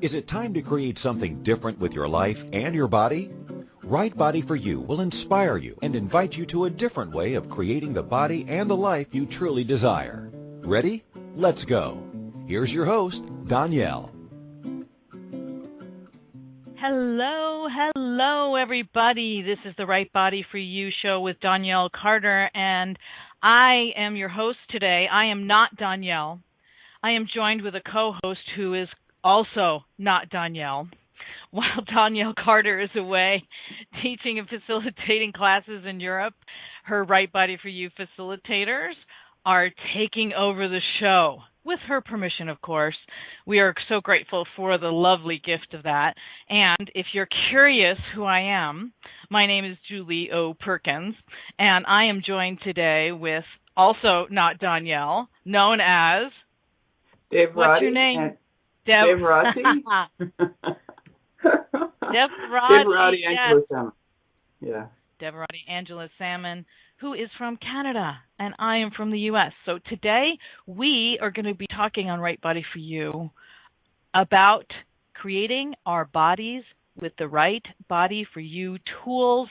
Is it time to create something different with your life and your body? Right Body for You will inspire you and invite you to a different way of creating the body and the life you truly desire. Ready? Let's go. Here's your host, Donnielle. Hello, everybody. This is the Right Body for You show with Donnielle Carter, and I am your host today. I am not Donnielle. I am joined with a co-host who is also not Donnielle. While Donnielle Carter is away teaching and facilitating classes in Europe, her Right Body for You facilitators are taking over the show. With her permission, of course. We are so grateful for the lovely gift of that. And if you're curious who I am, my name is Julie O. Perkins, and I am joined today with also not Donnielle, known as... Devarati. What's your name? Devarati. Devarati Angela Sammon. Yeah. Devarati Angela Sammon, who is from Canada, and I am from the U.S. So today we are going to be talking on Right Body for You about creating our bodies with the Right Body for You tools.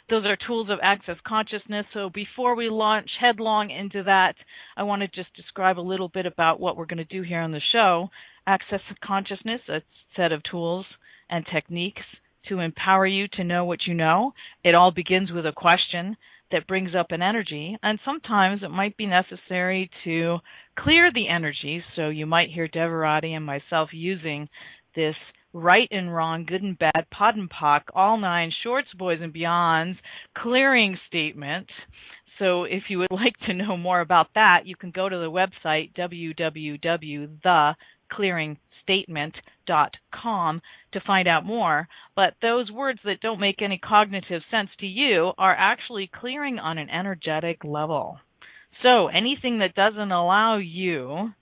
Those are tools of access consciousness. So before we launch headlong into that, I want to just describe a little bit about what we're going to do here on the show. Access consciousness, a set of tools and techniques to empower you to know what you know. It all begins with a question that brings up an energy, and sometimes it might be necessary to clear the energy. So you might hear Devarati and myself using this right and wrong, good and bad, pod and pock, all nine, shorts, boys, and beyonds clearing statement. So if you would like to know more about that, you can go to the website www.theclearingstatement.com to find out more. But those words that don't make any cognitive sense to you are actually clearing on an energetic level. So anything that doesn't allow you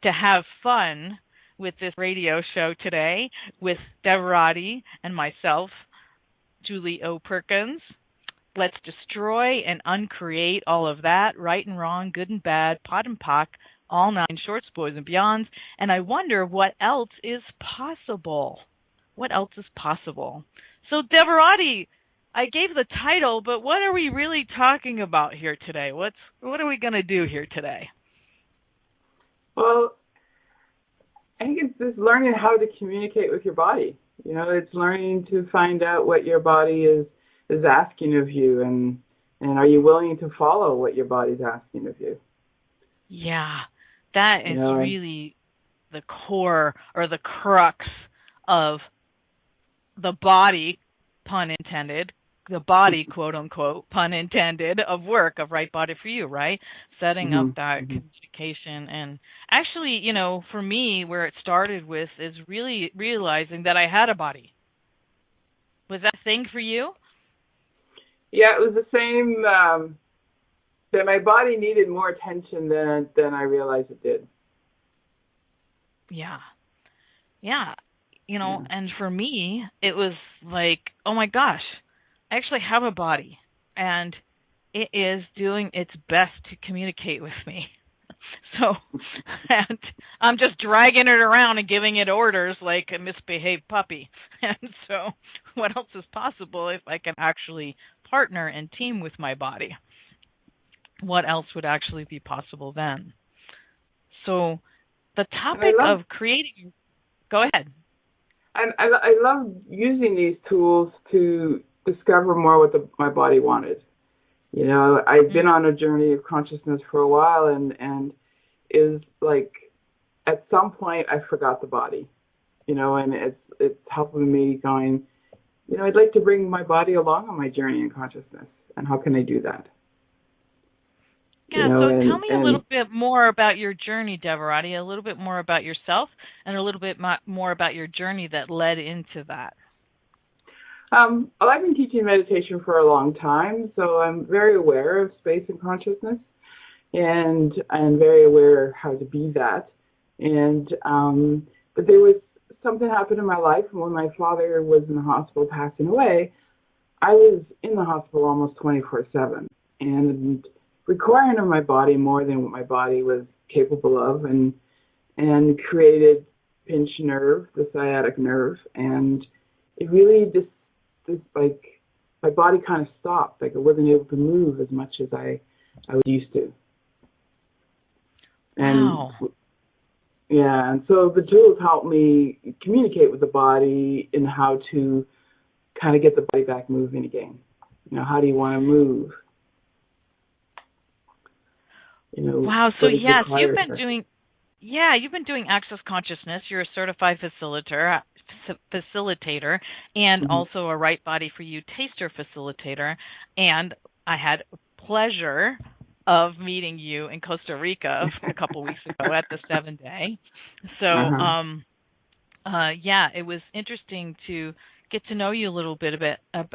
to have fun with this radio show today with Devarati and myself, Julie O. Perkins, let's destroy and uncreate all of that, right and wrong, good and bad, pod and pock, all nine, shorts, boys, and beyonds. And I wonder what else is possible. What else is possible? So, Devarati, I gave the title, but what are we really talking about here today? What are we going to do here today? Well, I think it's just learning how to communicate with your body. You know, it's learning to find out what your body is asking of you, and are you willing to follow what your body's asking of you? Yeah, that is really the core or the crux of the body, pun intended, the body, quote unquote, pun intended, of work of Right Body for You, right? Setting up that communication. And actually, you know, for me, where it started with is really realizing that I had a body. Was that a thing for you? Yeah, it was the same, that my body needed more attention than I realized it did. Yeah. You know, and for me, it was like, oh my gosh, I actually have a body, and it is doing its best to communicate with me. So, and I'm just dragging it around and giving it orders like a misbehaved puppy. And so, what else is possible if I can actually partner and team with my body? What else would actually be possible then? So, the topic of creating... Go ahead. I love using these tools to discover more what my body wanted. You know, I've been on a journey of consciousness for a while, and it was like at some point I forgot the body. You know, and it's helping me going, you know, I'd like to bring my body along on my journey in consciousness, and how can I do that? Yeah, so tell me a little bit more about your journey, Devarati, a little bit more about yourself, and a little bit more about your journey that led into that. Well, I've been teaching meditation for a long time, so I'm very aware of space and consciousness, and I'm very aware how to be that. And but there was something happened in my life when my father was in the hospital passing away. I was in the hospital almost 24/7, and requiring of my body more than what my body was capable of, and created pinched nerve, the sciatic nerve, and it really just like my body kind of stopped. Like I wasn't able to move as much as I was used to. Wow. And so the tools help me communicate with the body in how to kind of get the body back moving again. How do you want to move? Wow. So yes, you've been doing access consciousness. You're a certified facilitator, and also a Right Body for You Taster Facilitator. And I had pleasure of meeting you in Costa Rica a couple weeks ago at the 7-day. So, it was interesting to get to know you a little bit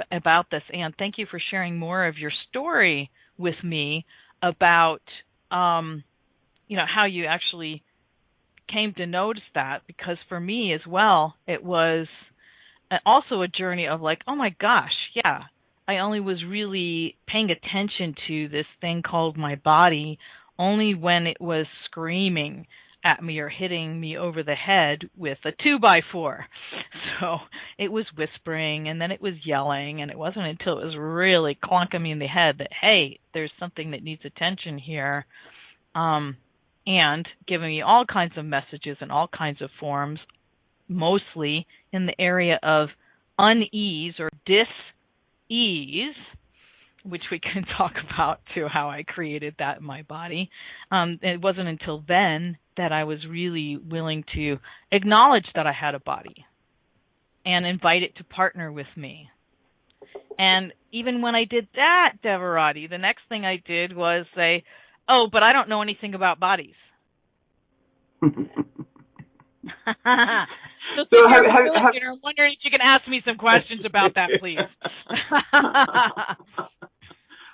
about this. And thank you for sharing more of your story with me about, how you actually came to notice that. Because for me as well, it was also a journey of like, oh my gosh, yeah. I only was really paying attention to this thing called my body only when it was screaming at me or hitting me over the head with a 2x4. So it was whispering, and then it was yelling, and it wasn't until it was really clonking me in the head that, hey, there's something that needs attention here, and giving me all kinds of messages in all kinds of forms, mostly in the area of unease or dis-ease, which we can talk about too, how I created that in my body. It wasn't until then that I was really willing to acknowledge that I had a body and invite it to partner with me. And even when I did that, Devarati, the next thing I did was say, oh, but I don't know anything about bodies. So I'm wondering if you can ask me some questions about that, please.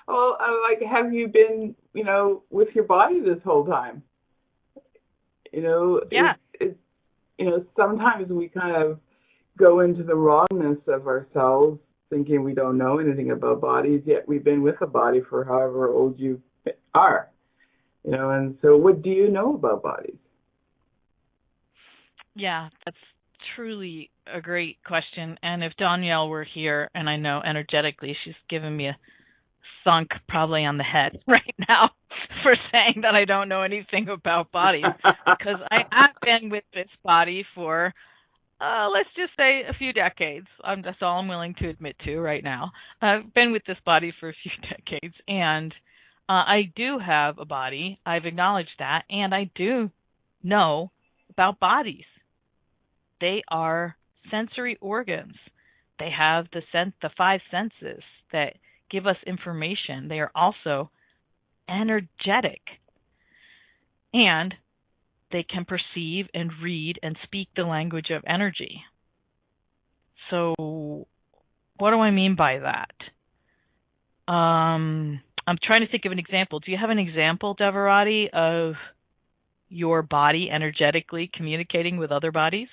Well, have you been, with your body this whole time? Yeah. Sometimes we kind of go into the wrongness of ourselves, thinking we don't know anything about bodies, yet we've been with a body for however old you are. And so what do you know about bodies? Yeah, that's truly a great question. And if Donnielle were here, and I know energetically she's giving me a thunk probably on the head right now for saying that I don't know anything about bodies, because I have been with this body for, let's just say, a few decades. That's all I'm willing to admit to right now. I've been with this body for a few decades, and I do have a body. I've acknowledged that, and I do know about bodies. They are sensory organs. They have the 5 senses that give us information. They are also energetic, and they can perceive and read and speak the language of energy. So what do I mean by that? I'm trying to think of an example. Do you have an example, Devarati, of your body energetically communicating with other bodies?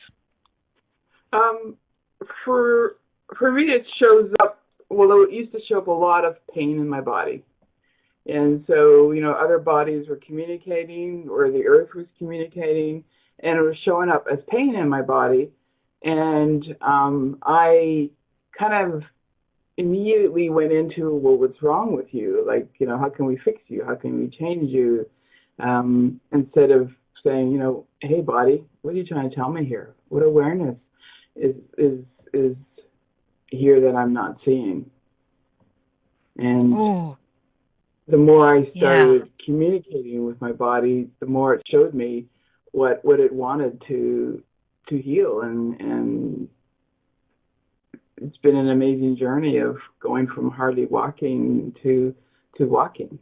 For me, it shows up. Well, it used to show up a lot of pain in my body, and so other bodies were communicating, or the earth was communicating, and it was showing up as pain in my body, and I kind of immediately went into, well, what's wrong with you? Like, how can we fix you? How can we change you? Instead of saying, hey, body, what are you trying to tell me here? What awareness is here that I'm not seeing? And the more I started communicating with my body, the more it showed me what it wanted to heal, and it's been an amazing journey of going from hardly walking to walking,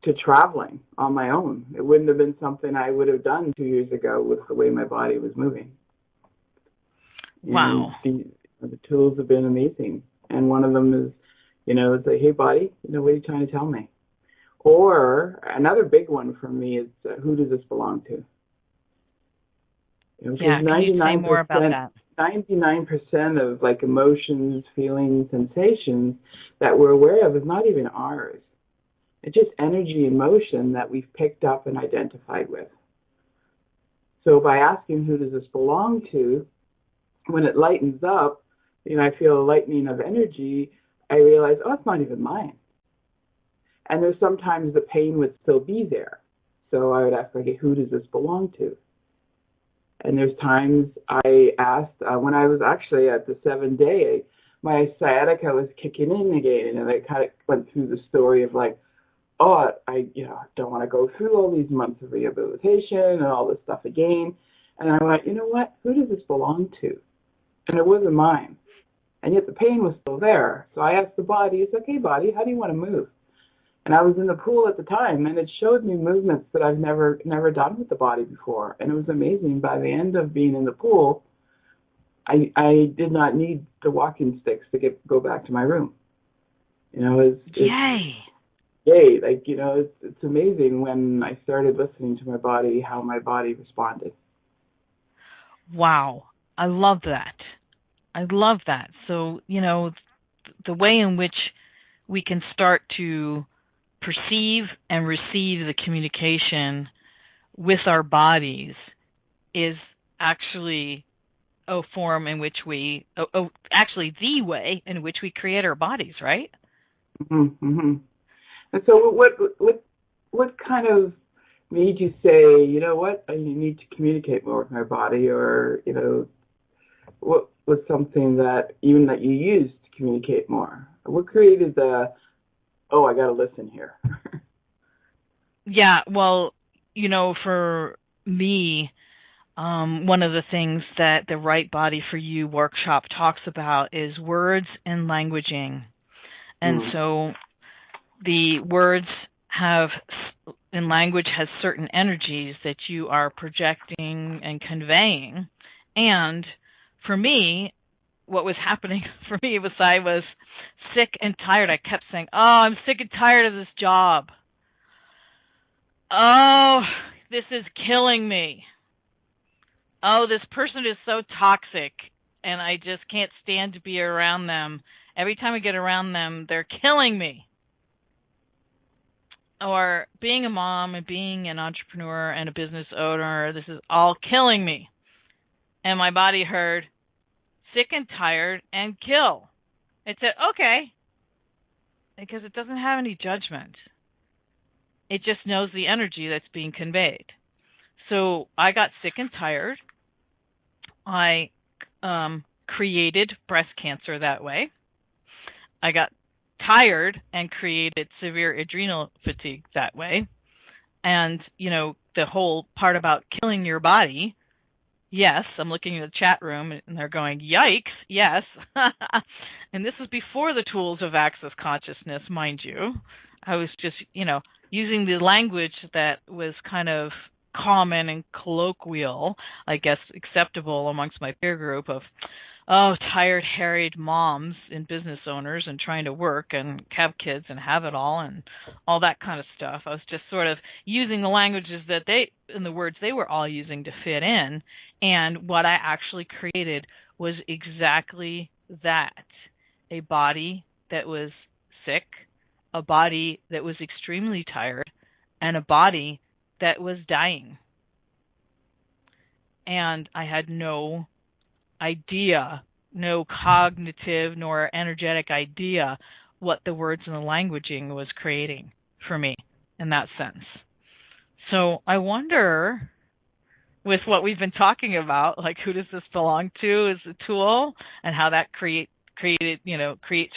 to traveling on my own. It wouldn't have been something I would have done 2 years ago with the way my body was moving. Wow. And the tools have been amazing. And one of them is, it's like, hey, body, what are you trying to tell me? Or another big one for me is, who does this belong to? Can you say more about that? 99% of emotions, feelings, sensations that we're aware of is not even ours. It's just energy and motion that we've picked up and identified with. So by asking who does this belong to, when it lightens up, I feel a lightening of energy, I realize, oh, it's not even mine. And there's sometimes the pain would still be there. So I would ask, like, who does this belong to? And there's times I asked, when I was actually at the 7-day, my sciatica was kicking in again, and I kind of went through the story of like, oh, I don't want to go through all these months of rehabilitation and all this stuff again. And I went, you know what? Who does this belong to? And it wasn't mine. And yet the pain was still there. So I asked the body, it's okay, body, how do you want to move? And I was in the pool at the time, and it showed me movements that I've never done with the body before. And it was amazing. By the end of being in the pool, I did not need the walking sticks to go back to my room. Yay! Yay! Like, it's amazing when I started listening to my body, how my body responded. Wow. I love that. I love that. So, the way in which we can start to perceive and receive the communication with our bodies is actually a form in which actually the way in which we create our bodies, right? Mm-hmm. And so what kind of made you say, you know what, I need to communicate more with my body, or, what was something that you used to communicate more? What created I got to listen here? Yeah, well, for me, one of the things that the Right Body for You workshop talks about is words and languaging. And so the words and language has certain energies that you are projecting and conveying. And for me, what was happening for me was I was sick and tired. I kept saying, oh, I'm sick and tired of this job. Oh, this is killing me. Oh, this person is so toxic, and I just can't stand to be around them. Every time I get around them, they're killing me. Or being a mom and being an entrepreneur and a business owner, this is all killing me. And my body heard, sick and tired and kill. It said, okay, because it doesn't have any judgment. It just knows the energy that's being conveyed. So I got sick and tired. I created breast cancer that way. I got tired and created severe adrenal fatigue that way. And, the whole part about killing your body, yes, I'm looking in the chat room and they're going, yikes, yes. And this is before the tools of Access Consciousness, mind you. I was just, using the language that was kind of common and colloquial, I guess acceptable amongst my peer group of, tired, harried moms and business owners and trying to work and have kids and have it all and all that kind of stuff. I was just sort of using the languages and the words they were all using to fit in. And what I actually created was exactly that. A body that was sick, a body that was extremely tired, and a body that was dying. And I had no idea, no cognitive nor energetic idea what the words and the languaging was creating for me in that sense. So I wonder, with what we've been talking about, like who does this belong to as a tool and how that creates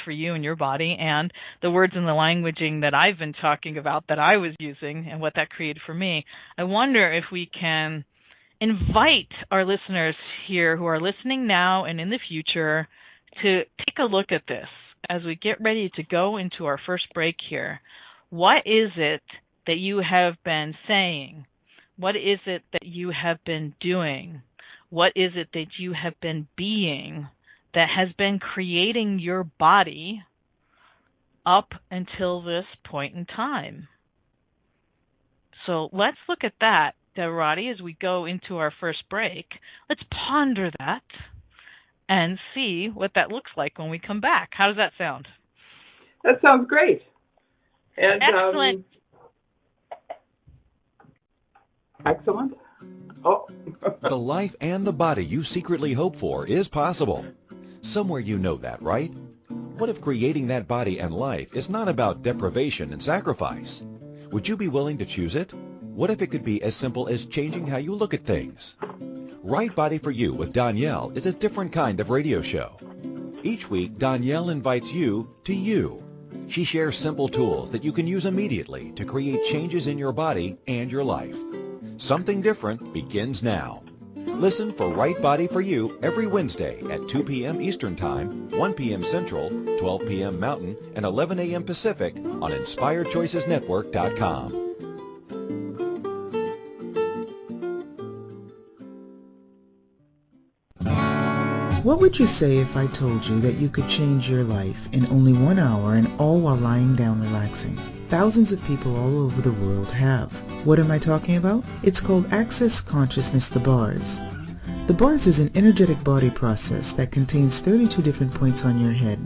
for you and your body, and the words and the languaging that I've been talking about that I was using and what that created for me. I wonder if we can invite our listeners here who are listening now and in the future to take a look at this as we get ready to go into our first break here. What is it that you have been saying? What is it that you have been doing? What is it that you have been being that has been creating your body up until this point in time? So let's look at that, Devarati, as we go into our first break. Let's ponder that and see what that looks like when we come back. How does that sound? That sounds great. And, excellent. Excellent. Oh. The life and the body you secretly hope for is possible. Somewhere you know that, right? What if creating that body and life is not about deprivation and sacrifice? Would you be willing to choose it? What if it could be as simple as changing how you look at things? Right Body for You with Donnielle is a different kind of radio show. Each week, Donnielle invites you to you. She shares simple tools that you can use immediately to create changes in your body and your life. Something different begins now. Listen for Right Body for You every Wednesday at 2 p.m. Eastern Time, 1 p.m. Central, 12 p.m. Mountain, and 11 a.m. Pacific on InspiredChoicesNetwork.com. What would you say if I told you that you could change your life in only 1 hour and all while lying down relaxing? Thousands of people all over the world have. What am I talking about? It's called Access Consciousness, the bars. The bars is an energetic body process that contains 32 different points on your head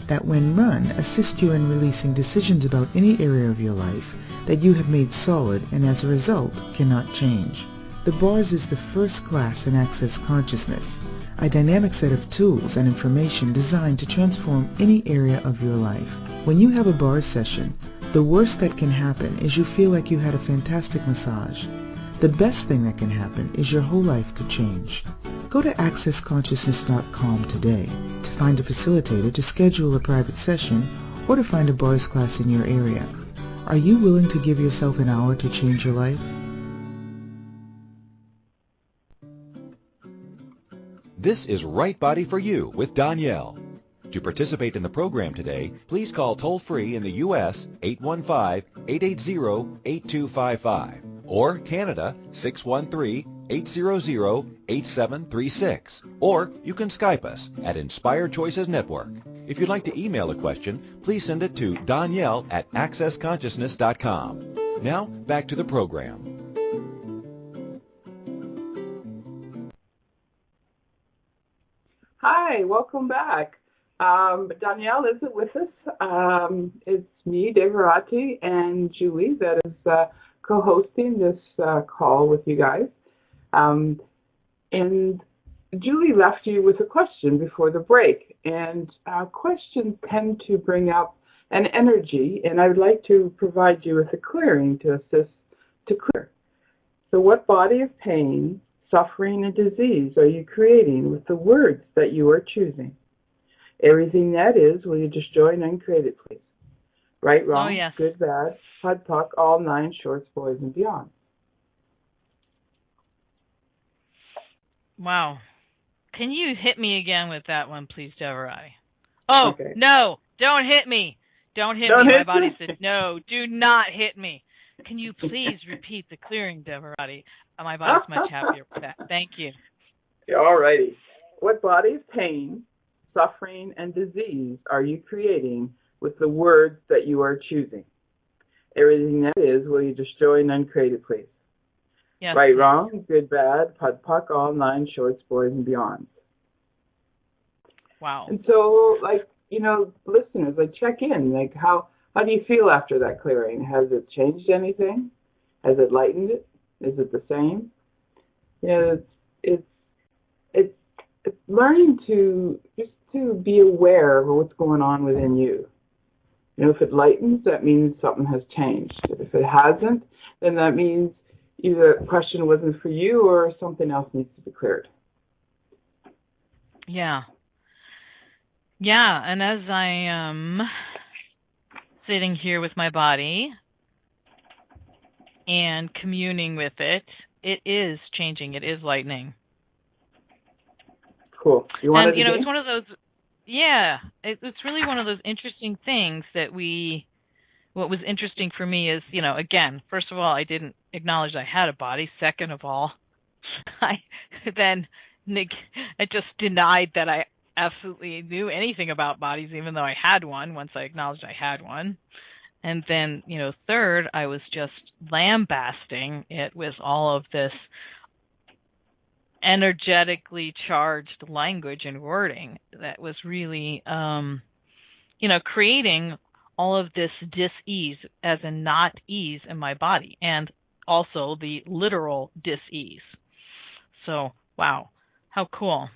that when run assist you in releasing decisions about any area of your life that you have made solid and as a result cannot change. The bars is the first class in Access Consciousness, a dynamic set of tools and information designed to transform any area of your life. When you have a bar session, the worst that can happen is you feel like you had a fantastic massage. The best thing that can happen is your whole life could change. Go to accessconsciousness.com today to find a facilitator to schedule a private session or to find a bars class in your area. Are you willing to give yourself an hour to change your life? This is Right Body for You with Donnielle. To participate in the program today, please call toll-free in the U.S. 815-880-8255 or Canada 613-800-8736. Or you can Skype us at Inspired Choices Network. If you'd like to email a question, please send it to Donnielle at accessconsciousness.com. Now, back to the program. Hi, welcome back. Donnielle isn't with us. It's me, Devarati, and Julie that is co-hosting this call with you guys. And Julie left you with a question before the break. And questions tend to bring up an energy, and I would like to provide you with a clearing to assist to clear. So what body of pain, suffering, and disease are you creating with the words that you are choosing? Everything that is, will you destroy and uncreate it, please? Right, wrong, yes. Good, bad, PUD, PUC, all 9, shorts, boys, and beyond. Wow. Can you hit me again with that one, please, Devarati? Oh, okay. No, don't hit me. Don't hit me. My body said, no, do not hit me. Can you please repeat the clearing, Devarati? My body's much happier with that. Thank you. All righty. What body of pain, suffering, and disease are you creating with the words that you are choosing? Everything that is, will you destroy and uncreate it, please? Yes, right, please. Wrong, good, bad, PUD, PUC, all 9, shorts, boys, and beyond. Wow. And so, listeners, check in. How do you feel after that clearing? Has it changed anything? Has it lightened it? Is it the same? It's learning to be aware of what's going on within you. If it lightens, that means something has changed. If it hasn't, then that means either the question wasn't for you or something else needs to be cleared. Yeah. Yeah, and as I am sitting here with my body and communing with it, it is changing. It is lightening. Cool. It's one of those, it's really one of those interesting things that what was interesting for me is, again, first of all, I didn't acknowledge I had a body. Second of all, I just denied that I absolutely knew anything about bodies, even though I had one, once I acknowledged I had one. And then, third, I was just lambasting it with all of this energetically charged language and wording that was really, creating all of this dis-ease, as in not ease in my body, and also the literal dis-ease. So, wow, how cool.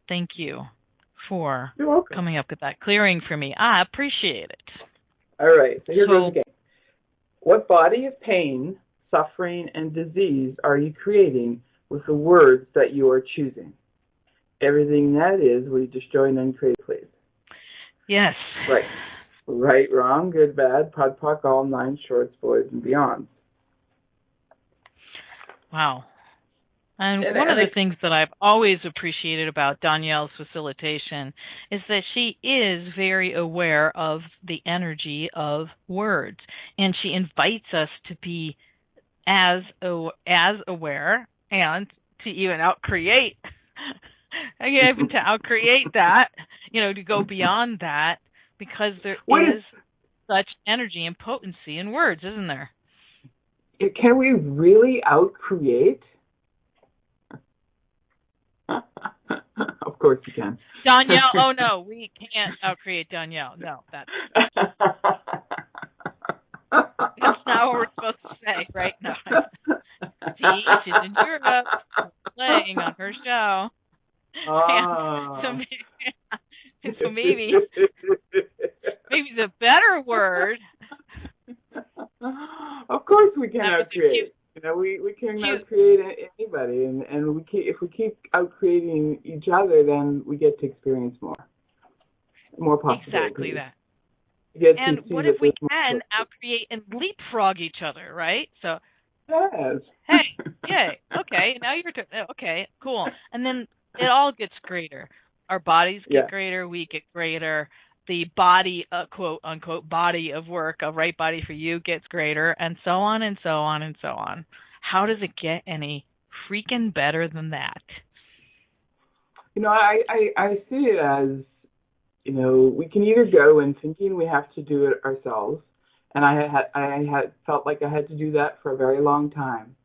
Thank you for You're welcome. coming up with that clearing for me. I appreciate it. All right, so here goes again. What body of pain, suffering, and disease are you creating with the words that you are choosing? Everything that is, will you destroy and then create, please? Yes. Right. Right, wrong, good, bad, pod, poc, all, 9 shorts, boys, and beyond. Wow. And one of the things that I've always appreciated about Donnielle's facilitation is that she is very aware of the energy of words, and she invites us to be as aware and to even outcreate, that, to go beyond that, because there is such energy and potency in words, isn't there? Can we really outcreate? Of course you can. Donnielle, oh no, we can't outcreate Donnielle. No, that's not what we're supposed to say right now. She's in Europe playing on her show. So maybe the better word. Of course we can outcreate. We can outcreate anybody, and if we keep outcreating each other, then we get to experience more possibilities. Exactly that. And what if we can outcreate and leapfrog each other, right? So, yes. Hey, yay, okay, now okay, cool. And then it all gets greater. Our bodies get greater, we get greater. The body, quote unquote, body of work, a right body for you gets greater, and so on and so on and so on. How does it get any freaking better than that? I see it as, we can either go in thinking we have to do it ourselves, and I had felt like I had to do that for a very long time,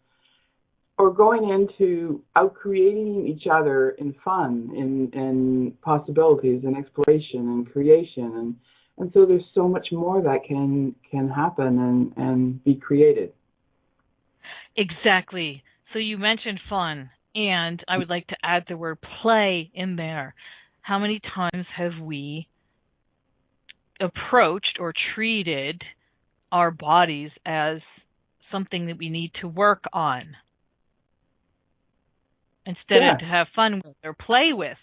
or going into outcreating each other in fun, in possibilities and exploration and creation, and so there's so much more that can happen and be created. Exactly. So you mentioned fun, and I would like to add the word play in there. How many times have we approached or treated our bodies as something that we need to work on, instead of to have fun with or play with?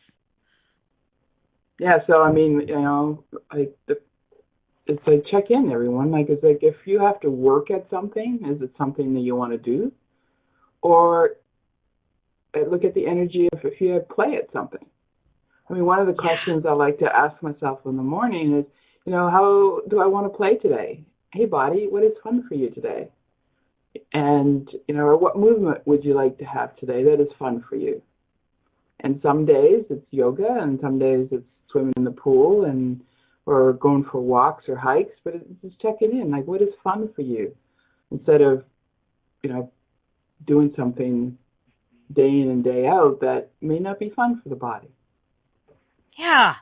Yeah, so I mean, it's like check in, everyone. It's like if you have to work at something, is it something that you want to do? Or look at the energy if you have play at something. I mean, one of the questions I like to ask myself in the morning is, how do I want to play today? Hey, body, what is fun for you today? And, or what movement would you like to have today that is fun for you? And some days it's yoga, and some days it's swimming in the pool or going for walks or hikes, but it's just checking in, like what is fun for you? Instead of, doing something day in and day out that may not be fun for the body. Yeah,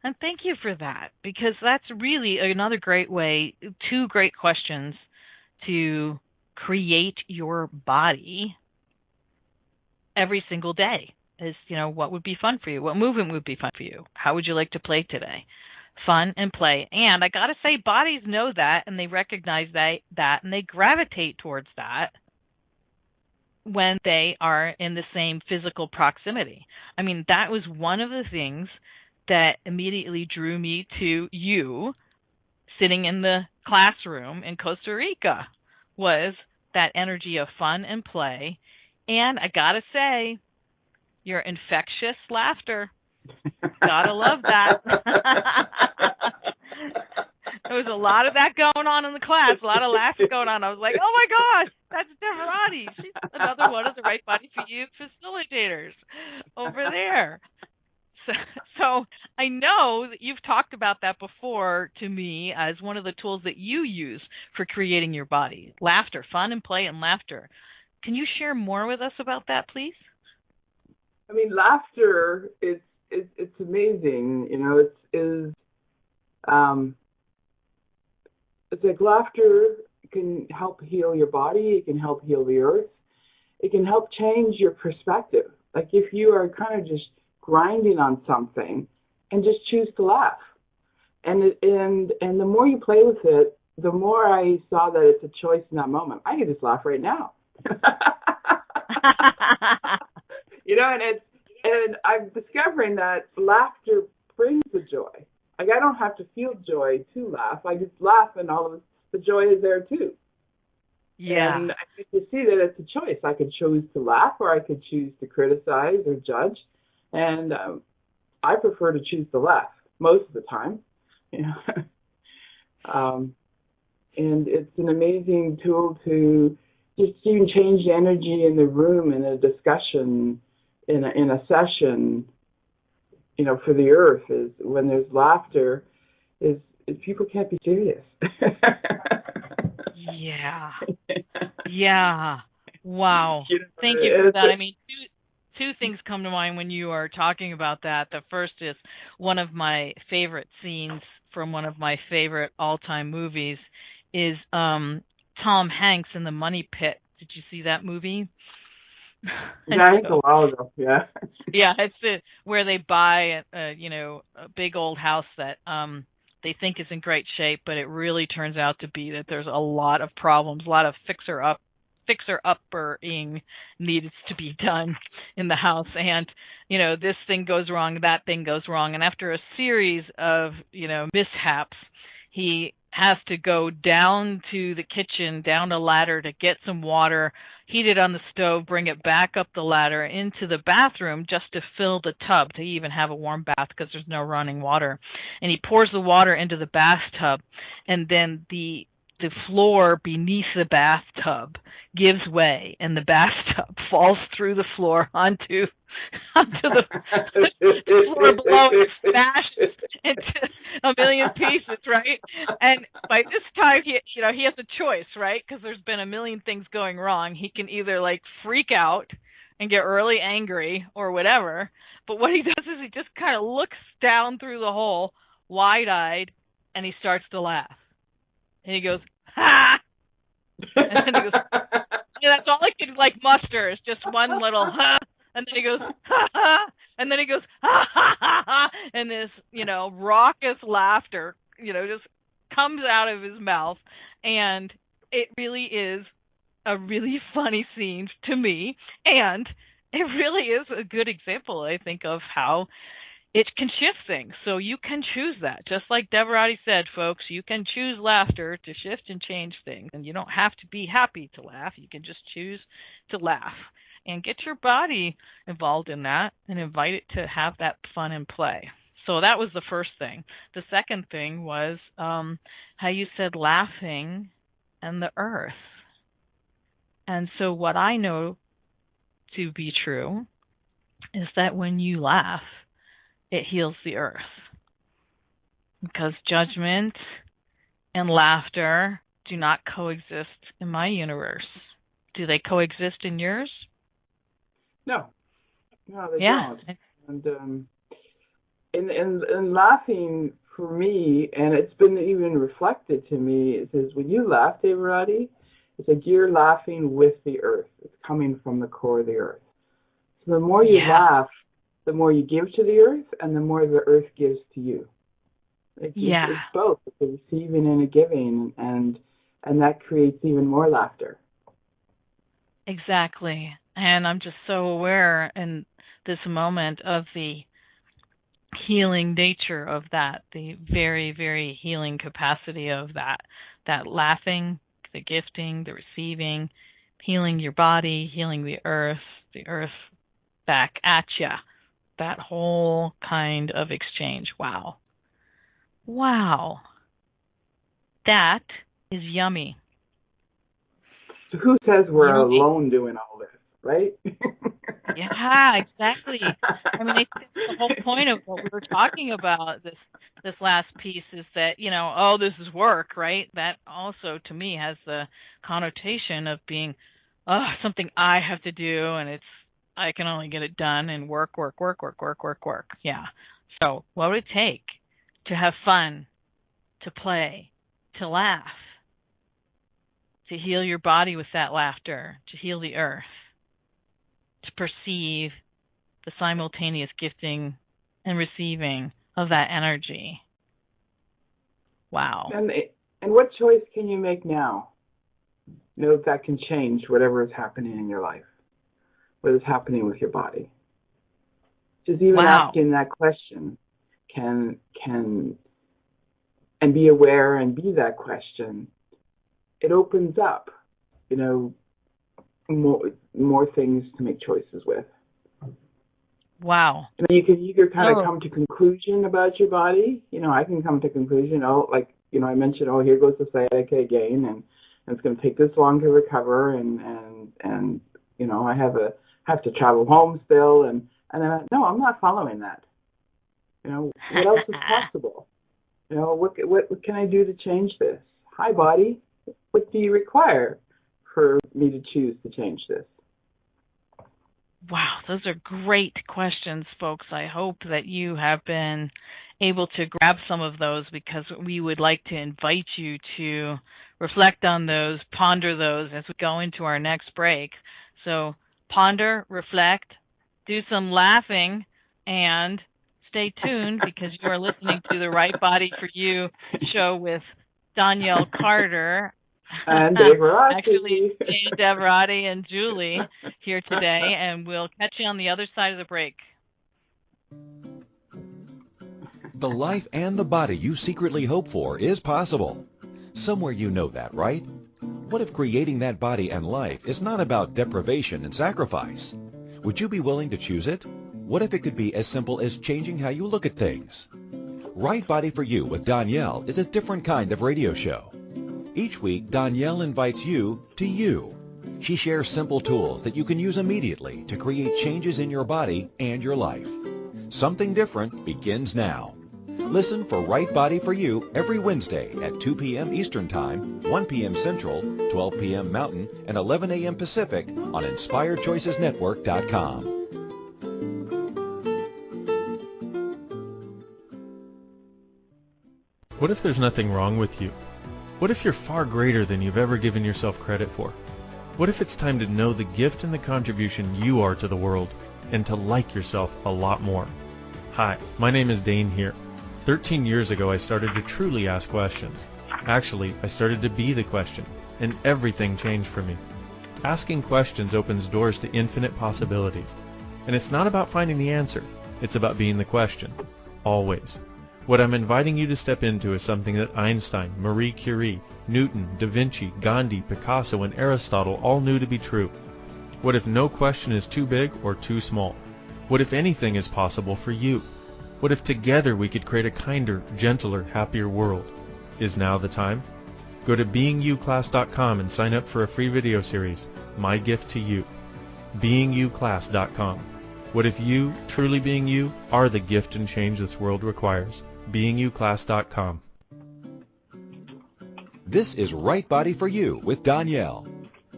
and thank you for that, because that's really another great way, 2 great questions to create your body every single day is, what would be fun for you? What movement would be fun for you? How would you like to play today? Fun and play. And I got to say, bodies know that, and they recognize that, and they gravitate towards that when they are in the same physical proximity. I mean, that was one of the things that immediately drew me to you sitting in the classroom in Costa Rica, was that energy of fun and play. And I gotta say, your infectious laughter. Gotta love that. There was a lot of that going on in the class, a lot of laughter going on. I was like, oh my gosh, that's Devarati. She's another one of the Right Body for You facilitators over there. So I know that you've talked about that before to me as one of the tools that you use for creating your body. Laughter, fun and play and laughter. Can you share more with us about that, please? I mean, laughter is it's amazing. It's like laughter can help heal your body. It can help heal the earth. it can help change your perspective. Like if you are kind of just grinding on something, and just choose to laugh. And the more you play with it, the more I saw that it's a choice in that moment. I can just laugh right now. And I'm discovering that laughter brings the joy. Like I don't have to feel joy to laugh. I just laugh, and all of the joy is there too. Yeah. And I get to see that it's a choice. I could choose to laugh, or I could choose to criticize or judge. And I prefer to choose to laugh most of the time. And it's an amazing tool to just even change the energy in the room in a discussion, in a session. For the earth is when there's laughter, is people can't be serious. Yeah. Yeah. Wow. Thank you for that. I mean, two things come to mind when you are talking about that. The first is one of my favorite scenes from one of my favorite all-time movies is Tom Hanks in The Money Pit. Did you see that movie? Yeah, it's a while ago. Yeah. Yeah, it's where they buy a big old house that they think is in great shape, but it really turns out to be that there's a lot of problems, a lot of fixer-uppering needs to be done in the house. And, this thing goes wrong, that thing goes wrong. And after a series of, mishaps, he has to go down to the kitchen, down a ladder to get some water, heat it on the stove, bring it back up the ladder into the bathroom just to fill the tub, to even have a warm bath because there's no running water. And he pours the water into the bathtub, and then the floor beneath the bathtub gives way, and the bathtub falls through the floor onto the floor below and smashes into a million pieces, right? And by this time, he has a choice, right? Because there's been a million things going wrong. He can either freak out and get really angry or whatever. But what he does is he just kind of looks down through the hole, wide-eyed, and he starts to laugh. And he goes, ha! And then he goes, yeah, that's all I could muster is just one little ha. And then he goes, ha ha. And then he goes, ha ha ha ha. And this, raucous laughter, just comes out of his mouth. And it really is a really funny scene to me. And it really is a good example, I think, of how it can shift things. So you can choose that. Just like Devarati said, folks, you can choose laughter to shift and change things. And you don't have to be happy to laugh. You can just choose to laugh and get your body involved in that and invite it to have that fun and play. So that was the first thing. The second thing was how you said laughing and the earth. And so what I know to be true is that when you laugh, it heals the earth. Because judgment and laughter do not coexist in my universe. Do they coexist in yours? No, they don't. And laughing for me, and it's been even reflected to me, it says when you laugh, Devarati, it's like you're laughing with the earth. It's coming from the core of the earth. So the more you laugh, the more you give to the earth, and the more the earth gives to you. It's both. It's a receiving and a giving, and that creates even more laughter. Exactly. And I'm just so aware in this moment of the healing nature of that, the very, very healing capacity of that laughing, the gifting, the receiving, healing your body, healing the earth back at you. That whole kind of exchange. Wow. That is yummy. So who says we're alone doing all this, right? Yeah, exactly. I mean, I think the whole point of what we were talking about this last piece is that, this is work, right? That also, to me, has the connotation of being something I have to do, and I can only get it done and work. Yeah. So what would it take to have fun, to play, to laugh, to heal your body with that laughter, to heal the earth? to perceive the simultaneous gifting and receiving of that energy. Wow. And what choice can you make now? You know, that can change whatever is happening in your life, what is happening with your body. Just even asking that question can and be aware and be that question. It opens up, you know, more things to make choices with. Wow. And you can kind of come to conclusion about your body. You know, I can come to conclusion, like, you know, I mentioned, here goes the sciatica again, and it's going to take this long to recover, and you know, I have to travel home still, and then no, I'm not following that. You know, what else is possible? You know, what can I do to change this? Hi, body, what do you require for me to choose to change this? Wow, those are great questions, folks. I hope that you have been able to grab some of those, because we would like to invite you to reflect on those, ponder those as we go into our next break. So ponder, reflect, do some laughing, and stay tuned, because you are listening to the Right Body for You show with Donnielle Carter. And Devarati. Actually, Devarati and Julie here today, and we'll catch you on the other side of the break. The life and the body you secretly hope for is possible. Somewhere you know that, right? What if creating that body and life is not about deprivation and sacrifice? Would you be willing to choose it? What if it could be as simple as changing how you look at things? Right Body for You with Donnielle is a different kind of radio show. Each week, Donnielle invites you to you. She shares simple tools that you can use immediately to create changes in your body and your life. Something different begins now. Listen for Right Body for You every Wednesday at 2 p.m. Eastern Time, 1 p.m. Central, 12 p.m. Mountain, and 11 a.m. Pacific on InspiredChoicesNetwork.com. What if there's nothing wrong with you? What if you're far greater than you've ever given yourself credit for? What if it's time to know the gift and the contribution you are to the world, and to like yourself a lot more? Hi, my name is Dane here. 13 years ago, I started to truly ask questions. Actually, I started to be the question, and everything changed for me. Asking questions opens doors to infinite possibilities. And it's not about finding the answer, it's about being the question. Always. What I'm inviting you to step into is something that Einstein, Marie Curie, Newton, Da Vinci, Gandhi, Picasso, and Aristotle all knew to be true. What if no question is too big or too small? What if anything is possible for you? What if together we could create a kinder, gentler, happier world? Is now the time? Go to beingyouclass.com and sign up for a free video series, My Gift to You. beingyouclass.com. What if you, truly being you, are the gift and change this world requires? beingyouclass.com. This is Right Body for You with Donnielle.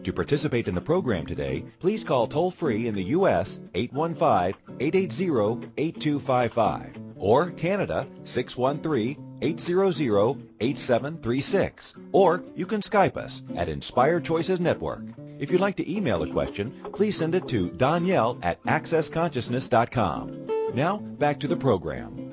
To participate in the program today, please call toll-free in the U.S. 815-880-8255 or Canada 613-800-8736. Or you can Skype us at Inspired Choices Network. If you'd like to email a question, please send it to Donnielle at accessconsciousness.com. Now, back to the program.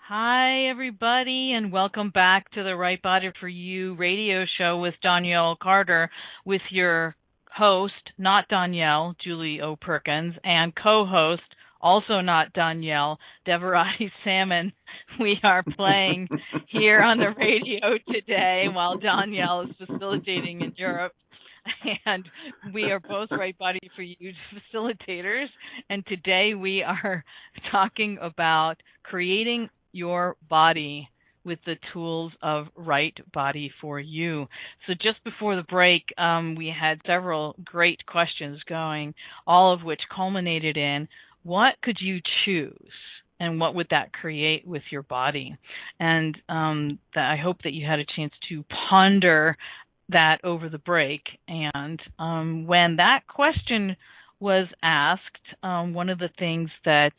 Hi, everybody, and welcome back to the Right Body for You radio show with Donnielle Carter, with your host, not Donnielle, Julie O. Perkins, and co-host, also not Donnielle, Devarati Sammon. We are playing here on the radio today while Donnielle is facilitating in Europe. And we are both Right Body for You facilitators. And today we are talking about creating your body with the tools of Right Body for You. So just before the break, we had several great questions going, all of which culminated in, what could you choose? And what would that create with your body? And I hope that you had a chance to ponder that over the break. And when that question was asked, one of the things that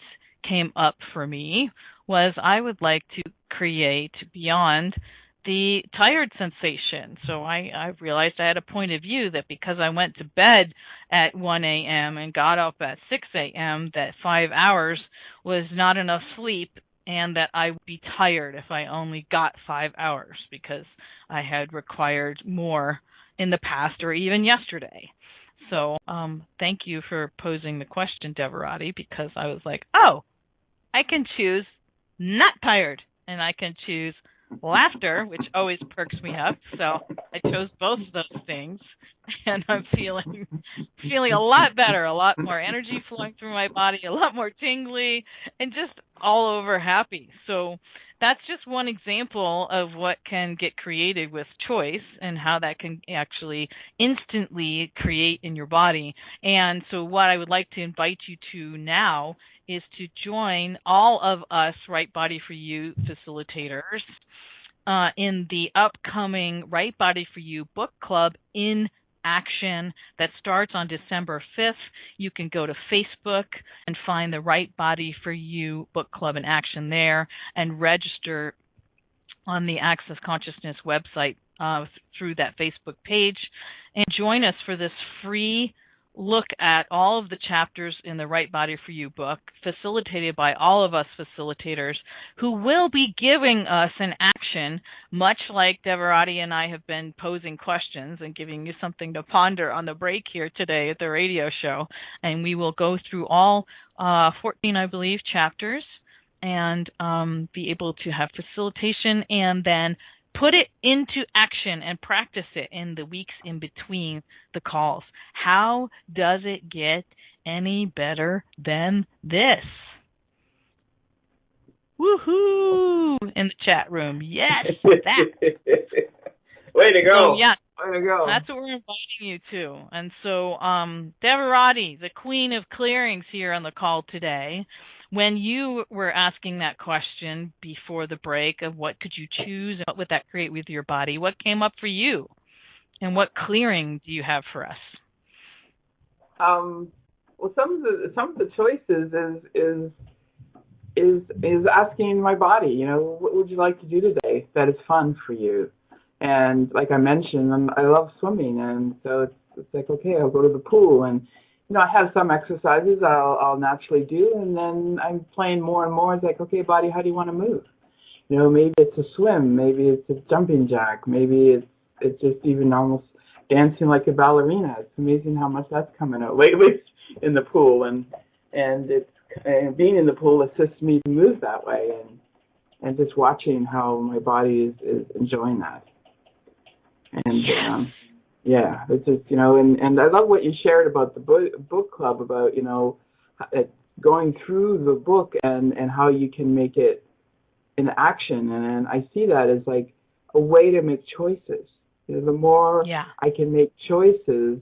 came up for me was I would like to create, beyond the tired sensation. So I realized I had a point of view that because I went to bed at 1 a.m. and got up at 6 a.m., that 5 hours was not enough sleep, and that I would be tired if I only got 5 hours because I had required more in the past or even yesterday. So thank you for posing the question, Devarati, because I was like, oh, I can choose not tired, and I can choose laughter, which always perks me up. So I chose both of those things, and I'm feeling a lot better, a lot more energy flowing through my body, a lot more tingly, and just all over happy. So that's just one example of what can get created with choice and how that can actually instantly create in your body. And so what I would like to invite you to now is to join all of us Right Body for You facilitators in the upcoming Right Body for You book club in action that starts on December 5th. You can go to Facebook and find the Right Body for You book club in action there and register on the Access Consciousness website through that Facebook page, and join us for this free look at all of the chapters in the Right Body for You book, facilitated by all of us facilitators who will be giving us an action, much like Devarati and I have been posing questions and giving you something to ponder on the break here today at the radio show. And we will go through all 14, I believe, chapters and be able to have facilitation and then put it into action and practice it in the weeks in between the calls. How does it get any better than this? Woohoo! In the chat room. Yes, that. Way to go. So, yeah, way to go. That's what we're inviting you to. And so, Devarati, the queen of clearings here on the call today, when you were asking that question before the break of what could you choose and what would that create with your body, what came up for you? And what clearing do you have for us? Well, some of the choices is asking my body, what would you like to do today that is fun for you? And like I mentioned, I love swimming, and so it's like, okay, I'll go to the pool, and I have some exercises I'll naturally do, and then I'm playing more and more. It's like, okay, body, how do you want to move? Maybe it's a swim, maybe it's a jumping jack, maybe it's just even almost dancing like a ballerina. It's amazing how much that's coming out lately in the pool, and being in the pool assists me to move that way, and just watching how my body is enjoying that. And yeah, it's just, and I love what you shared about the book club, about, going through the book and how you can make it in action. And I see that as like a way to make choices. The more I can make choices,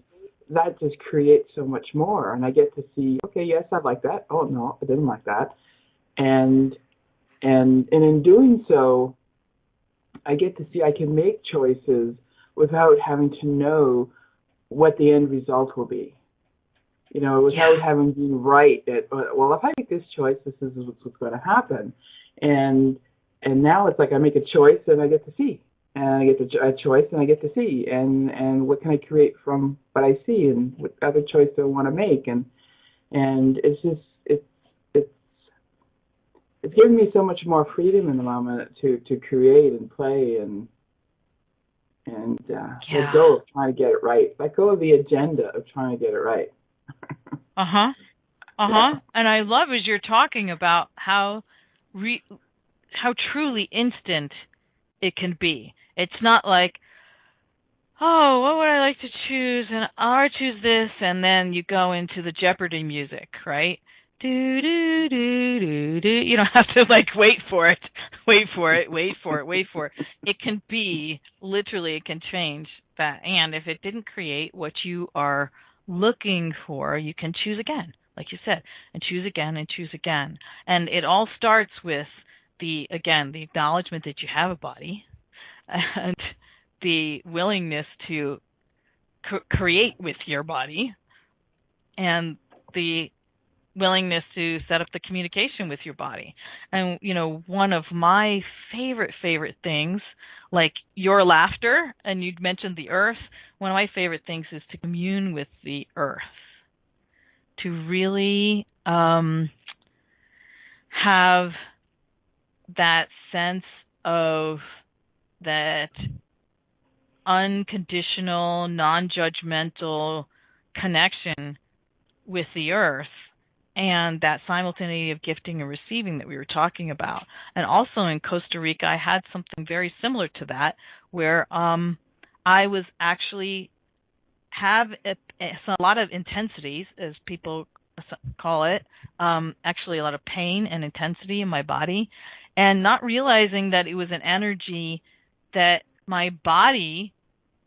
that just creates so much more. And I get to see, okay, yes, I like that. Oh, no, I didn't like that. And in doing so, I get to see I can make choices without having to know what the end result will be. Without having to be right that, well, if I make this choice, this is what's going to happen. And now it's like I make a choice and I get to see. And I get a choice and I get to see. And what can I create from what I see, and what other choice do I want to make? And it's just, it's given me so much more freedom in the moment to create and play and let go of trying to get it right. Let go of the agenda of trying to get it right. And I love as you're talking about how truly instant it can be. It's not like, oh, what would I like to choose? And I'll choose this, and then you go into the Jeopardy music, right? Do do do do do. You don't have to wait for it. It can be literally. It can change that. And if it didn't create what you are looking for, you can choose again, like you said, and choose again and choose again. And it all starts with the acknowledgement that you have a body, and the willingness to create with your body, and the willingness to set up the communication with your body. And, one of my favorite things, like your laughter, and you'd mentioned the earth, one of my favorite things is to commune with the earth, to really have that sense of that unconditional, non-judgmental connection with the earth, and that simultaneity of gifting and receiving that we were talking about. And also in Costa Rica, I had something very similar to that, where I was actually have a lot of intensities, as people call it, actually a lot of pain and intensity in my body, and not realizing that it was an energy that my body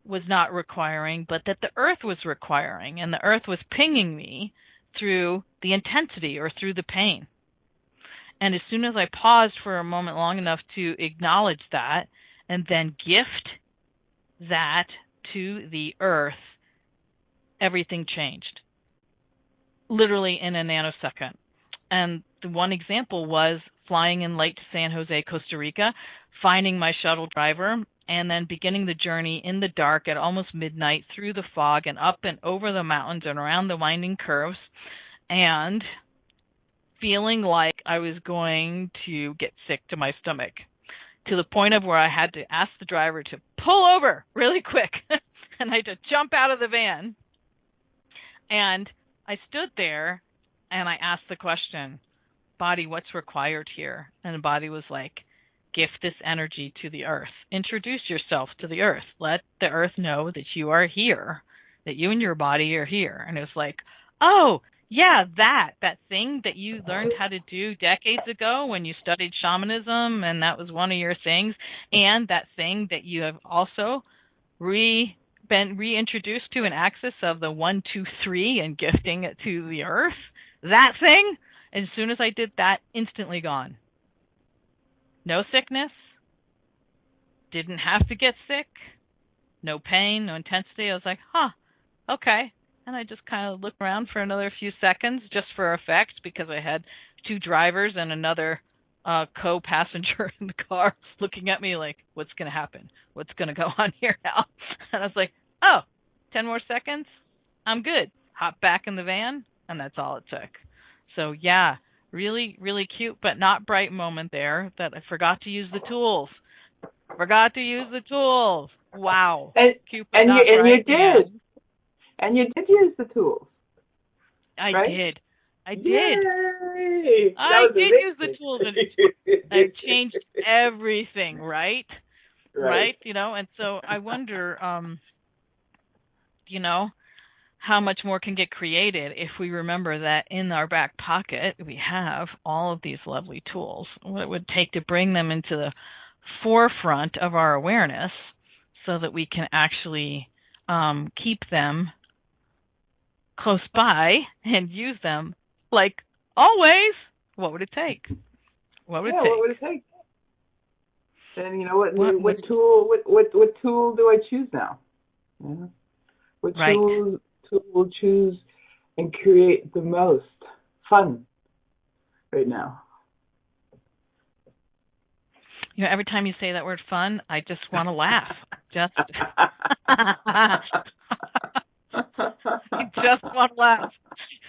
was not requiring, but that the earth was requiring, and the earth was pinging me through the intensity or through the pain. And as soon as I paused for a moment long enough to acknowledge that and then gift that to the earth, everything changed, literally in a nanosecond. And the one example was flying in late to San Jose, Costa Rica, finding my shuttle driver, and then beginning the journey in the dark at almost midnight through the fog and up and over the mountains and around the winding curves, and feeling like I was going to get sick to my stomach, to the point of where I had to ask the driver to pull over really quick and I had to jump out of the van. And I stood there and I asked the question, body, what's required here? And the body was like, gift this energy to the earth. Introduce yourself to the earth. Let the earth know that you are here, that you and your body are here. And it was like, oh, yeah, that thing that you learned how to do decades ago when you studied shamanism, and that was one of your things, and that thing that you have also been reintroduced to an axis of the 1, 2, 3 and gifting it to the earth, that thing, as soon as I did that, instantly gone. No sickness, didn't have to get sick, no pain, no intensity. I was like, okay. And I just kind of looked around for another few seconds just for effect, because I had 2 drivers and another co-passenger in the car looking at me like, what's going to happen? What's going to go on here now? And I was like, 10 more seconds, I'm good. Hop back in the van, and that's all it took. So, yeah. Really, really cute, but not bright moment there that I forgot to use the tools. Wow. Cute, but not bright. You did. And you did use the tools. I right? did. I did. Yay! I did use the tools, and it changed everything, right? Right? And so I wonder, how much more can get created if we remember that in our back pocket we have all of these lovely tools. What it would take to bring them into the forefront of our awareness so that we can actually keep them close by and use them like always. What would it take? What would it take? And what tool do I choose now? Yeah. What tool will choose and create the most fun right now? Every time you say that word fun, I just want to laugh. I just want to laugh.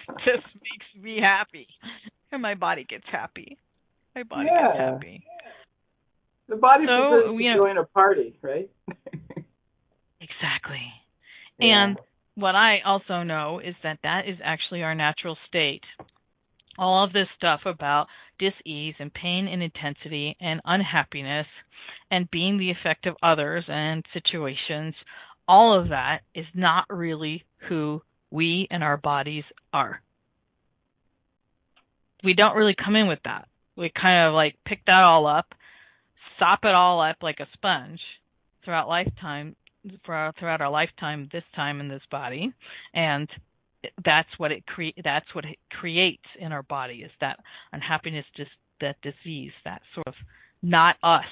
It just makes me happy. And my body gets happy. Gets happy. The body prefers to join a party, right? Exactly. Yeah. And what I also know is that is actually our natural state. All of this stuff about dis-ease and pain and intensity and unhappiness and being the effect of others and situations, all of that is not really who we and our bodies are. We don't really come in with that. We kind of like pick that all up, sop it all up like a sponge throughout our lifetime, this time in this body, and that's what it creates in our body, is that unhappiness, just that disease, that sort of not us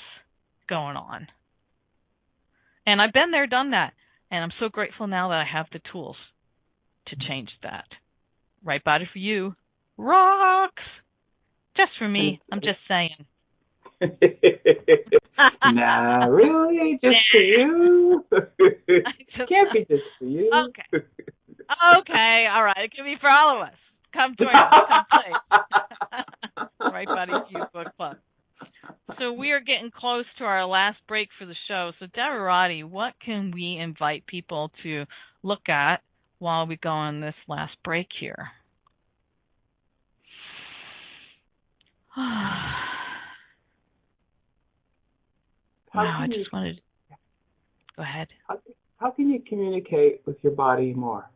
going on. And I've been there, done that, and I'm so grateful now that I have the tools to change that. Right body for you, rocks. Just for me. I'm just saying. Nah, really? Just for you? Can't be just for you. Okay. Okay, all right. It can be for all of us. Come join us. Come play. Right Body View Book Club. So we are getting close to our last break for the show. So Devarati, what can we invite people to look at while we go on this last break here? Wow, I just wanted to go ahead. How can you communicate with your body more?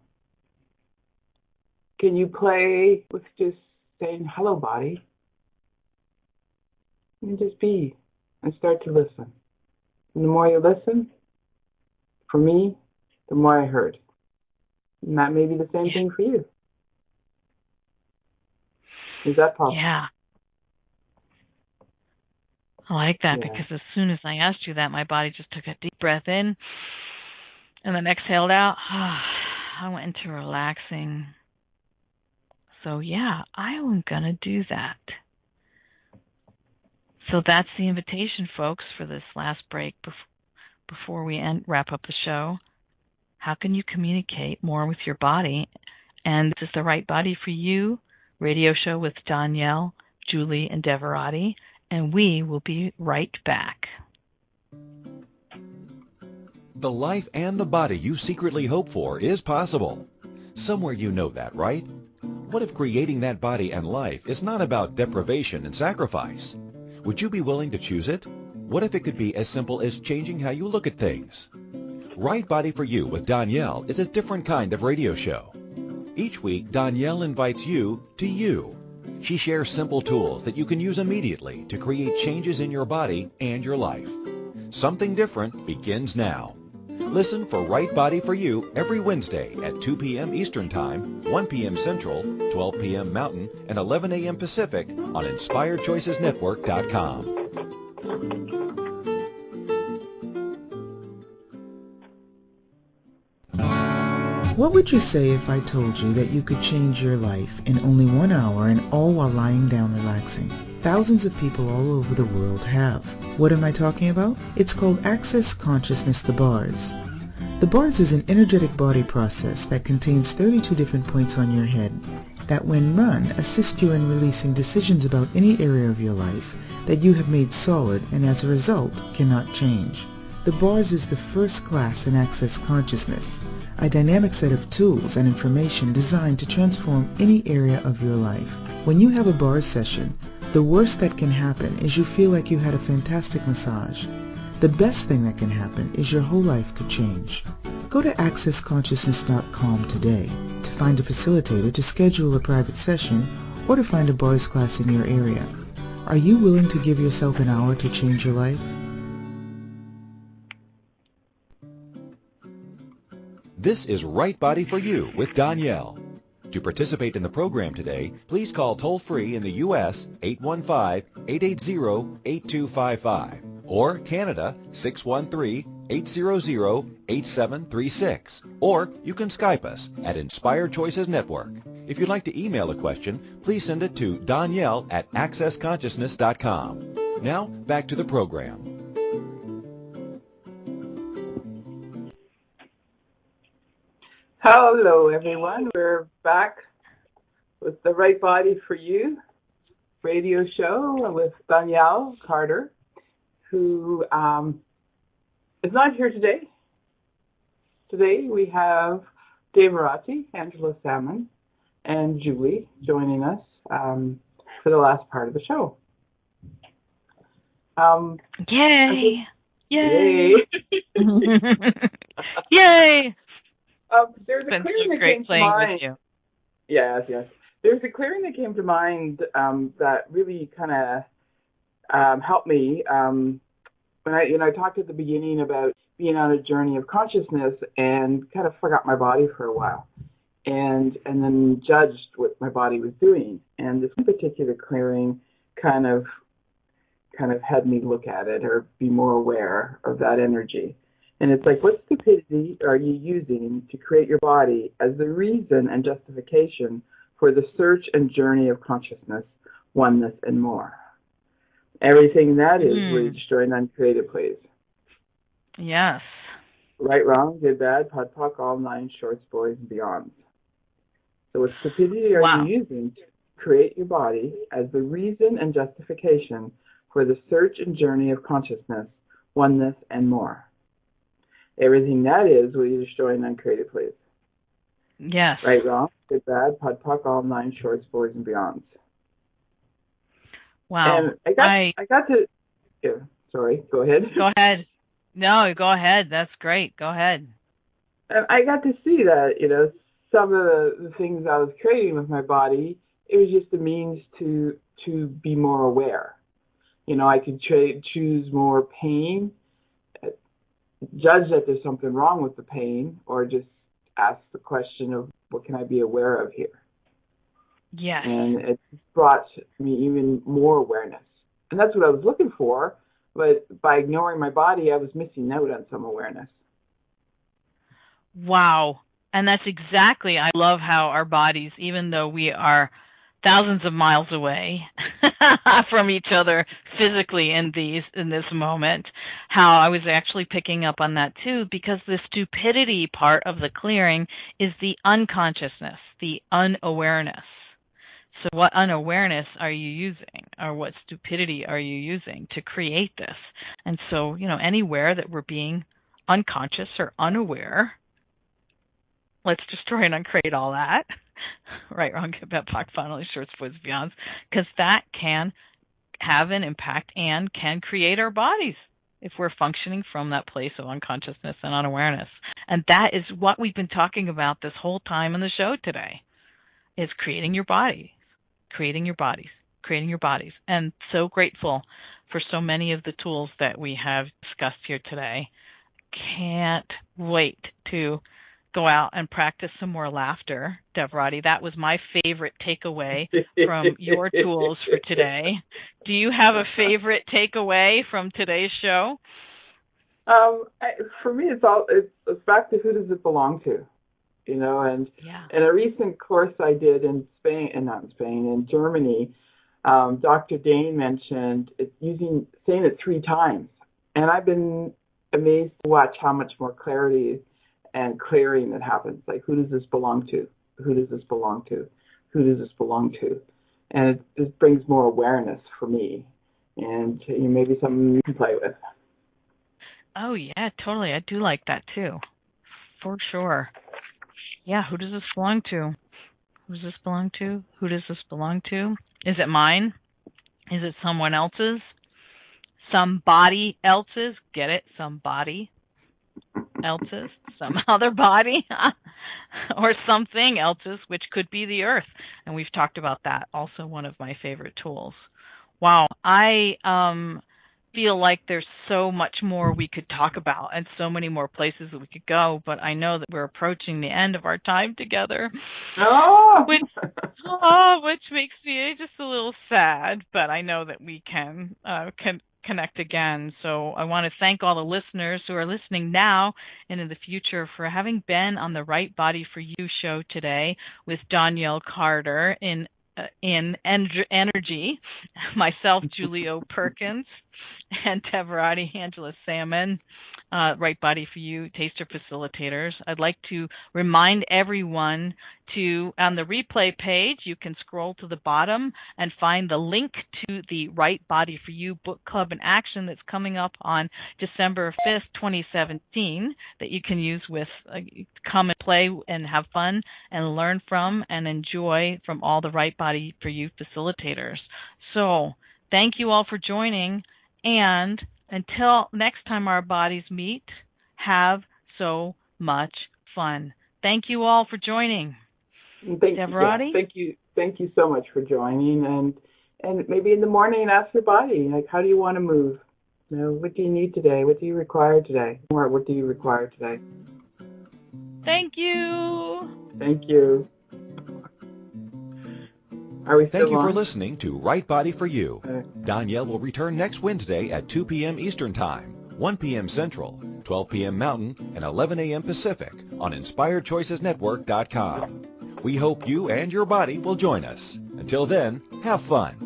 Can you play with just saying, hello, body? And just be and start to listen. And the more you listen, for me, the more I heard. And that may be the same thing for you. Is that possible? Yeah. I like that because as soon as I asked you that, my body just took a deep breath in and then exhaled out. I went into relaxing. So, yeah, I am going to do that. So that's the invitation, folks, for this last break before we wrap up the show. How can you communicate more with your body? And this is the Right Body for You radio show with Donnielle, Julie, and Devarati. And we will be right back. The life and the body you secretly hope for is possible. Somewhere you know that, right? What if creating that body and life is not about deprivation and sacrifice? Would you be willing to choose it? What if it could be as simple as changing how you look at things? Right Body for You with Donnielle is a different kind of radio show. Each week, Donnielle invites you to you. She shares simple tools that you can use immediately to create changes in your body and your life. Something different begins now. Listen for Right Body for You every Wednesday at 2 p.m. Eastern Time, 1 p.m. Central, 12 p.m. Mountain, and 11 a.m. Pacific on InspiredChoicesNetwork.com. What would you say if I told you that you could change your life in only 1 hour and all while lying down relaxing? Thousands of people all over the world have. What am I talking about? It's called Access Consciousness, the bars. The bars is an energetic body process that contains 32 different points on your head that when run assist you in releasing decisions about any area of your life that you have made solid and as a result cannot change. The bars is the first class in Access Consciousness, a dynamic set of tools and information designed to transform any area of your life. When you have a bars session, the worst that can happen is you feel like you had a fantastic massage. The best thing that can happen is your whole life could change. Go to accessconsciousness.com today to find a facilitator to schedule a private session or to find a bars class in your area. Are you willing to give yourself an hour to change your life? This is Right Body for You with Donnielle. To participate in the program today, please call toll-free in the U.S. 815-880-8255 or Canada 613-800-8736. Or you can Skype us at Inspired Choices Network. If you'd like to email a question, please send it to Donnielle at accessconsciousness.com. Now, back to the program. Hello, everyone. We're back with the Right Body for You radio show with Donnielle Carter, who is not here today. Today we have Devarati, Angela Sammon, and Julie joining us for the last part of the show. Yay! Yay! Yay! There's a clearing that came to mind. Yes. There's a clearing that came to mind that really kind of helped me when I talked at the beginning about being on a journey of consciousness and kind of forgot my body for a while, and then judged what my body was doing. And this particular clearing kind of had me look at it or be more aware of that energy. And it's like, what stupidity are you using to create your body as the reason and justification for the search and journey of consciousness, oneness, and more. Everything that is where you destroy and uncreate it, please. Yes. Right, wrong, good, bad, pod, poc, all nine, shorts, boys, and beyonds. So what stupidity are you using to create your body as the reason and justification for the search and journey of consciousness, oneness, and more? Everything that is will you destroy and uncreate it, please. Yes. Right, wrong, good, bad, pod, poc, all nine, shorts, boys, and beyonds. Wow. And I got to, yeah, sorry, go ahead. Go ahead. No, go ahead. That's great. Go ahead. And I got to see that, some of the things I was creating with my body, it was just a means to be more aware. I could choose more pain, judge that there's something wrong with the pain, or just ask the question of what can I be aware of here? Yes. And it brought me even more awareness. And that's what I was looking for, but by ignoring my body, I was missing out on some awareness. Wow. And that's exactly, I love how our bodies, even though we are thousands of miles away from each other physically in this moment, how I was actually picking up on that too, because the stupidity part of the clearing is the unconsciousness, the unawareness. So what unawareness are you using, or what stupidity are you using to create this? And so, anywhere that we're being unconscious or unaware, let's destroy and uncreate all that. Right, wrong, good, bad, POC, finally, shorts, boys, beyonds, because that can have an impact and can create our bodies if we're functioning from that place of unconsciousness and unawareness. And that is what we've been talking about this whole time in the show today, is creating your body. Creating your bodies, creating your bodies. And so grateful for so many of the tools that we have discussed here today. Can't wait to go out and practice some more laughter, Devarati. That was my favorite takeaway from your tools for today. Do you have a favorite takeaway from today's show? For me, it's back to who does it belong to? And in a recent course I did in Germany, Dr. Dane mentioned saying it 3 times. And I've been amazed to watch how much more clarity and clearing that happens. Like, who does this belong to? Who does this belong to? Who does this belong to? And it just brings more awareness for me. And maybe something you can play with. Oh, yeah, totally. I do like that, too. For sure. Yeah, who does this belong to? Who does this belong to? Who does this belong to? Is it mine? Is it someone else's? Somebody else's? Get it? Somebody else's? Some other body? Or something else's, which could be the earth. And we've talked about that. Also one of my favorite tools. Wow. I feel like there's so much more we could talk about and so many more places that we could go, but I know that we're approaching the end of our time together, which makes me just a little sad, but I know that we can connect again. So I want to thank all the listeners who are listening now and in the future for having been on the Right Body for You show today with Donnielle Carter in energy, myself, Julie O. Perkins, and Devarati Angela Sammon, Right Body for You, Taster Facilitators. I'd like to remind everyone on the replay page, you can scroll to the bottom and find the link to the Right Body for You book club in action that's coming up on December 5th, 2017, that you can use with come and play and have fun and learn from and enjoy from all the Right Body for You facilitators. So thank you all for joining, and until next time our bodies meet, have so much fun. Thank you all for joining. Devarati? Thank you so much for joining, and maybe in the morning ask your body, like, how do you want to move? What do you need today? What do you require today? Or what do you require today? Thank you. Thank you. Are we still Thank you on? for listening to Right Body for You. Donnielle will return next Wednesday at 2 p.m. Eastern Time, 1 p.m. Central, 12 p.m. Mountain, and 11 a.m. Pacific on InspiredChoicesNetwork.com. We hope you and your body will join us. Until then, have fun.